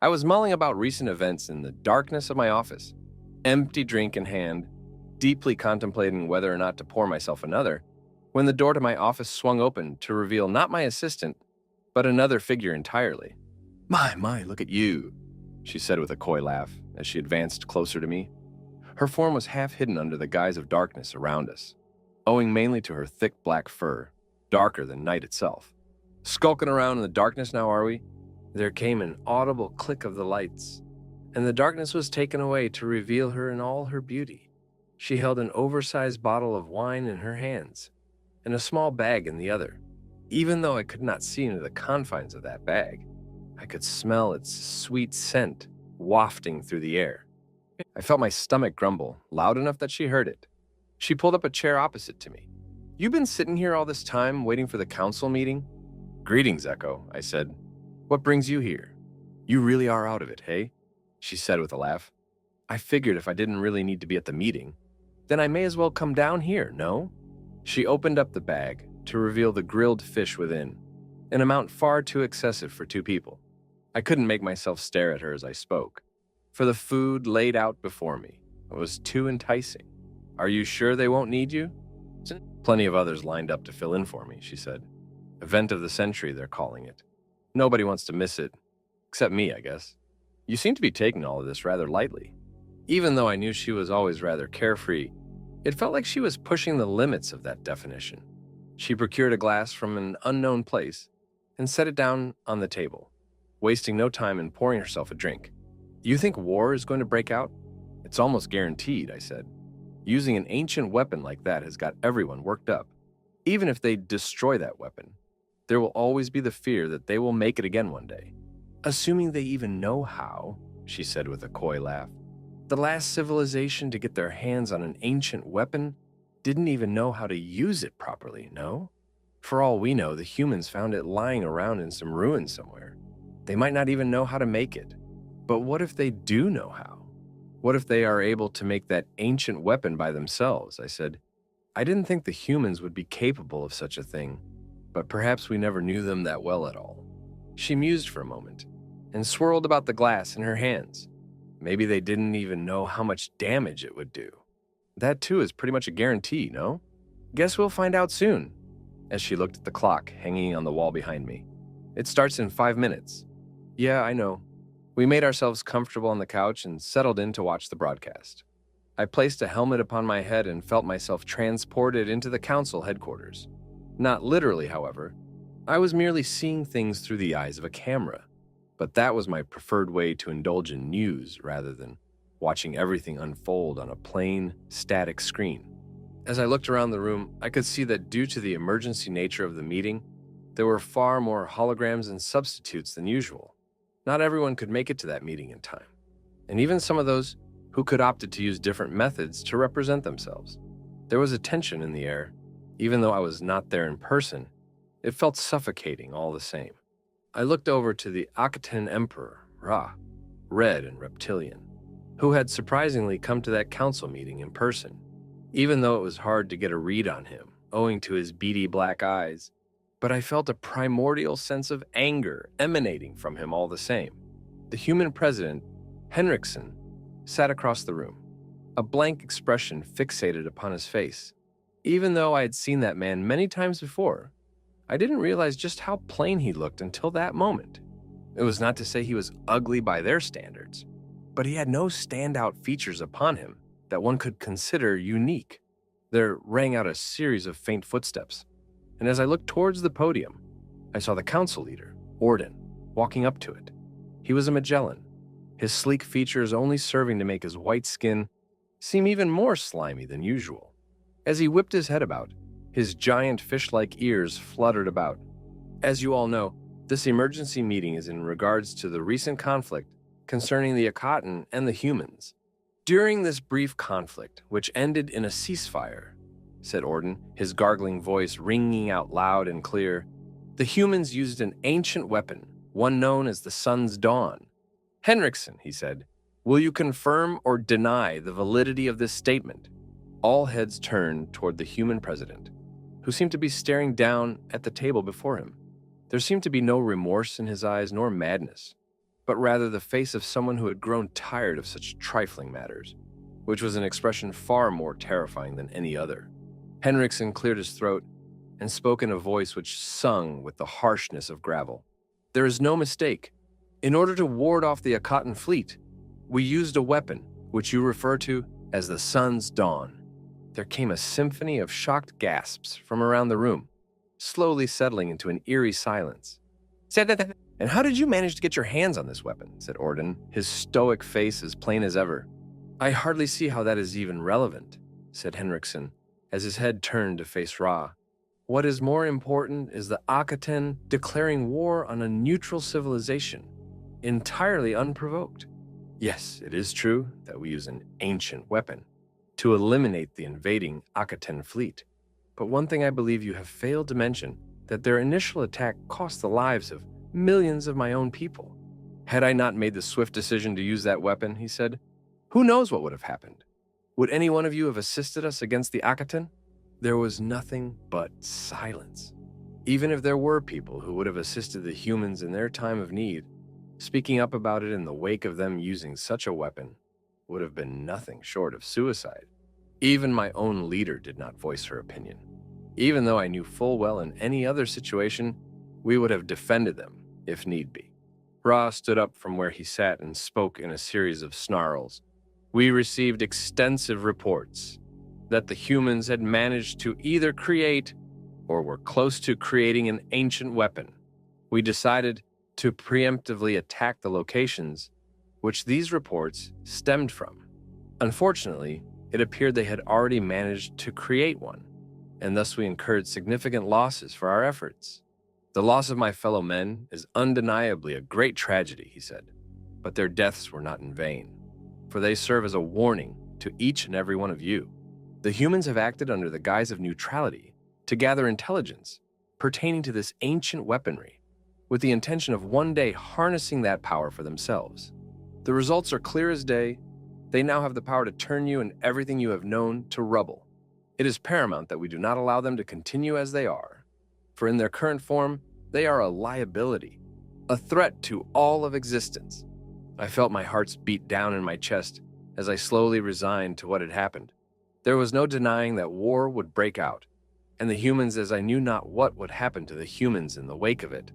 I was mulling about recent events in the darkness of my office, empty drink in hand, deeply contemplating whether or not to pour myself another, when the door to my office swung open to reveal not my assistant, but another figure entirely. My, look at you, she said with a coy laugh as she advanced closer to me. Her form was half hidden under the guise of darkness around us, owing mainly to her thick black fur, darker than night itself. Skulking around in the darkness now, are we? There came an audible click of the lights, and the darkness was taken away to reveal her in all her beauty. She held an oversized bottle of wine in her hands, and a small bag in the other. Even though I could not see into the confines of that bag, I could smell its sweet scent wafting through the air. I felt my stomach grumble, loud enough that she heard it. She pulled up a chair opposite to me. "You've been sitting here all this time waiting for the council meeting?" "Greetings, Echo," I said. "What brings you here? You really are out of it, hey?" she said with a laugh. "I figured if I didn't really need to be at the meeting, then I may as well come down here, no?" She opened up the bag to reveal the grilled fish within, an amount far too excessive for two people. I couldn't make myself stare at her as I spoke, for the food laid out before me was too enticing. "Are you sure they won't need you?" "Plenty of others lined up to fill in for me," she said. "Event of the century, they're calling it. Nobody wants to miss it, except me, I guess." "You seem to be taking all of this rather lightly." Even though I knew she was always rather carefree, it felt like she was pushing the limits of that definition. She procured a glass from an unknown place and set it down on the table, wasting no time in pouring herself a drink. "You think war is going to break out?" "It's almost guaranteed," I said. "Using an ancient weapon like that has got everyone worked up. Even if they destroy that weapon, there will always be the fear that they will make it again one day. Assuming they even know how," she said with a coy laugh. "The last civilization to get their hands on an ancient weapon didn't even know how to use it properly, no? For all we know, the humans found it lying around in some ruins somewhere. They might not even know how to make it. But what if they do know how? What if they are able to make that ancient weapon by themselves?" I said. "I didn't think the humans would be capable of such a thing, but perhaps we never knew them that well at all." She mused for a moment and swirled about the glass in her hands. "Maybe they didn't even know how much damage it would do. That too is pretty much a guarantee, no? Guess we'll find out soon," as she looked at the clock hanging on the wall behind me. "It starts in 5 minutes. "Yeah, I know." We made ourselves comfortable on the couch and settled in to watch the broadcast. I placed a helmet upon my head and felt myself transported into the council headquarters. Not literally, however. I was merely seeing things through the eyes of a camera, but that was my preferred way to indulge in news rather than watching everything unfold on a plain, static screen. As I looked around the room, I could see that due to the emergency nature of the meeting, there were far more holograms and substitutes than usual. Not everyone could make it to that meeting in time, and even some of those who could opted to use different methods to represent themselves. There was a tension in the air. Even though I was not there in person, it felt suffocating all the same. I looked over to the Akatan Emperor, Ra, red and reptilian, who had surprisingly come to that council meeting in person, even though it was hard to get a read on him, owing to his beady black eyes. But I felt a primordial sense of anger emanating from him all the same. The human president, Henriksen, sat across the room, a blank expression fixated upon his face. Even though I had seen that man many times before, I didn't realize just how plain he looked until that moment. It was not to say he was ugly by their standards, but he had no standout features upon him that one could consider unique. There rang out a series of faint footsteps, and as I looked towards the podium, I saw the council leader, Orden, walking up to it. He was a Magellan, his sleek features only serving to make his white skin seem even more slimy than usual. As he whipped his head about, his giant fish-like ears fluttered about. "As you all know, this emergency meeting is in regards to the recent conflict concerning the Akatan and the humans. During this brief conflict, which ended in a ceasefire," said Orden, his gargling voice ringing out loud and clear, "the humans used an ancient weapon, one known as the Sun's Dawn. Henriksen," he said, "will you confirm or deny the validity of this statement?" All heads turned toward the human president, who seemed to be staring down at the table before him. There seemed to be no remorse in his eyes nor madness. but rather the face of someone who had grown tired of such trifling matters, which was an expression far more terrifying than any other. Henriksen cleared his throat and spoke in a voice which sung with the harshness of gravel. "There is no mistake. In order to ward off the Akatan fleet, we used a weapon, which you refer to as the sun's dawn." There came a symphony of shocked gasps from around the room, slowly settling into an eerie silence. "And how did you manage to get your hands on this weapon?" said Orden, his stoic face as plain as ever. "I hardly see how that is even relevant," said Henriksen, as his head turned to face Ra. "What is more important is the Akatan declaring war on a neutral civilization, entirely unprovoked. Yes, it is true that we use an ancient weapon to eliminate the invading Akatan fleet. But one thing I believe you have failed to mention, that their initial attack cost the lives of millions of my own people. Had I not made the swift decision to use that weapon," he said, "who knows what would have happened? Would any one of you have assisted us against the Akatan?" There was nothing but silence. Even if there were people who would have assisted the humans in their time of need, speaking up about it in the wake of them using such a weapon would have been nothing short of suicide. Even my own leader did not voice her opinion, even though I knew full well in any other situation we would have defended them if need be. Ra stood up from where he sat and spoke in a series of snarls. "We received extensive reports that the humans had managed to either create or were close to creating an ancient weapon. We decided to preemptively attack the locations which these reports stemmed from. Unfortunately, it appeared they had already managed to create one, and thus we incurred significant losses for our efforts. The loss of my fellow men is undeniably a great tragedy," he said, "but their deaths were not in vain, for they serve as a warning to each and every one of you. The humans have acted under the guise of neutrality to gather intelligence pertaining to this ancient weaponry, with the intention of one day harnessing that power for themselves. The results are clear as day. They now have the power to turn you and everything you have known to rubble. It is paramount that we do not allow them to continue as they are, for in their current form, they are a liability, a threat to all of existence." I felt my hearts beat down in my chest as I slowly resigned to what had happened. There was no denying that war would break out, and the humans, as I knew not what would happen to the humans in the wake of it.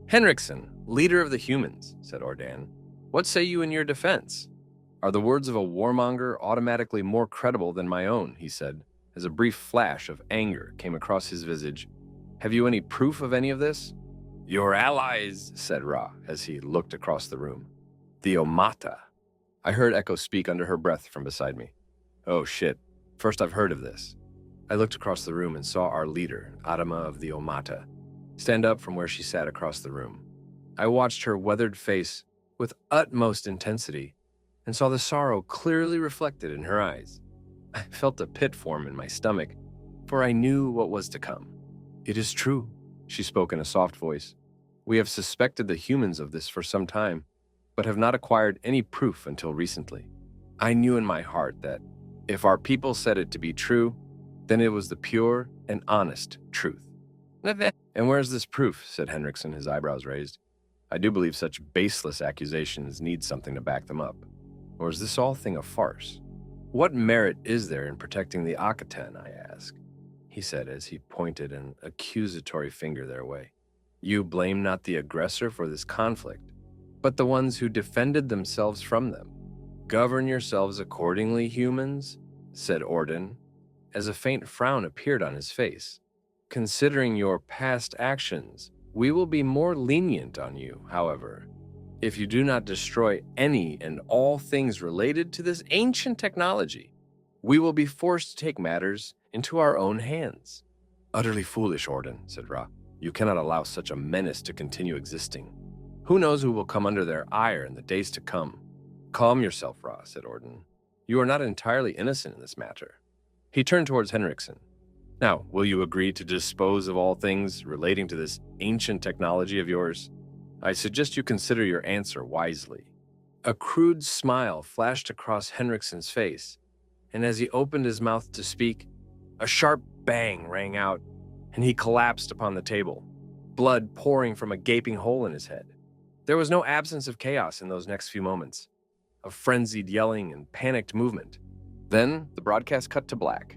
"Henriksen, leader of the humans," said Ordan, "what say you in your defense?" "Are the words of a warmonger automatically more credible than my own?" he said, as a brief flash of anger came across his visage. "Have you any proof of any of this?" "Your allies," said Ra, as he looked across the room. "The Omata." I heard Echo speak under her breath from beside me. "Oh shit, first I've heard of this." I looked across the room and saw our leader, Adama of the Omata, stand up from where she sat across the room. I watched her weathered face with utmost intensity and saw the sorrow clearly reflected in her eyes. I felt a pit form in my stomach, for I knew what was to come. "It is true," she spoke in a soft voice. "We have suspected the humans of this for some time, but have not acquired any proof until recently. I knew in my heart that if our people said it to be true, then it was the pure and honest truth." "And where is this proof?" said Henriksen, his eyebrows raised. "I do believe such baseless accusations need something to back them up. Or is this all thing a farce?" "What merit is there in protecting the Akatan, I ask?" he said as he pointed an accusatory finger their way. "You blame not the aggressor for this conflict, but the ones who defended themselves from them. Govern yourselves accordingly, humans," said Orden, as a faint frown appeared on his face. "Considering your past actions, we will be more lenient on you, however, if you do not destroy any and all things related to this ancient technology. We will be forced to take matters into our own hands." "Utterly foolish, Orden," said Ra. "You cannot allow such a menace to continue existing. Who knows who will come under their ire in the days to come?" "Calm yourself, Ra," said Orden. "You are not entirely innocent in this matter." He turned towards Henriksen. "Now, will you agree to dispose of all things relating to this ancient technology of yours? I suggest you consider your answer wisely." A crude smile flashed across Henriksen's face, and as he opened his mouth to speak, a sharp bang rang out, and he collapsed upon the table, blood pouring from a gaping hole in his head. There was no absence of chaos in those next few moments, of frenzied yelling and panicked movement. Then the broadcast cut to black.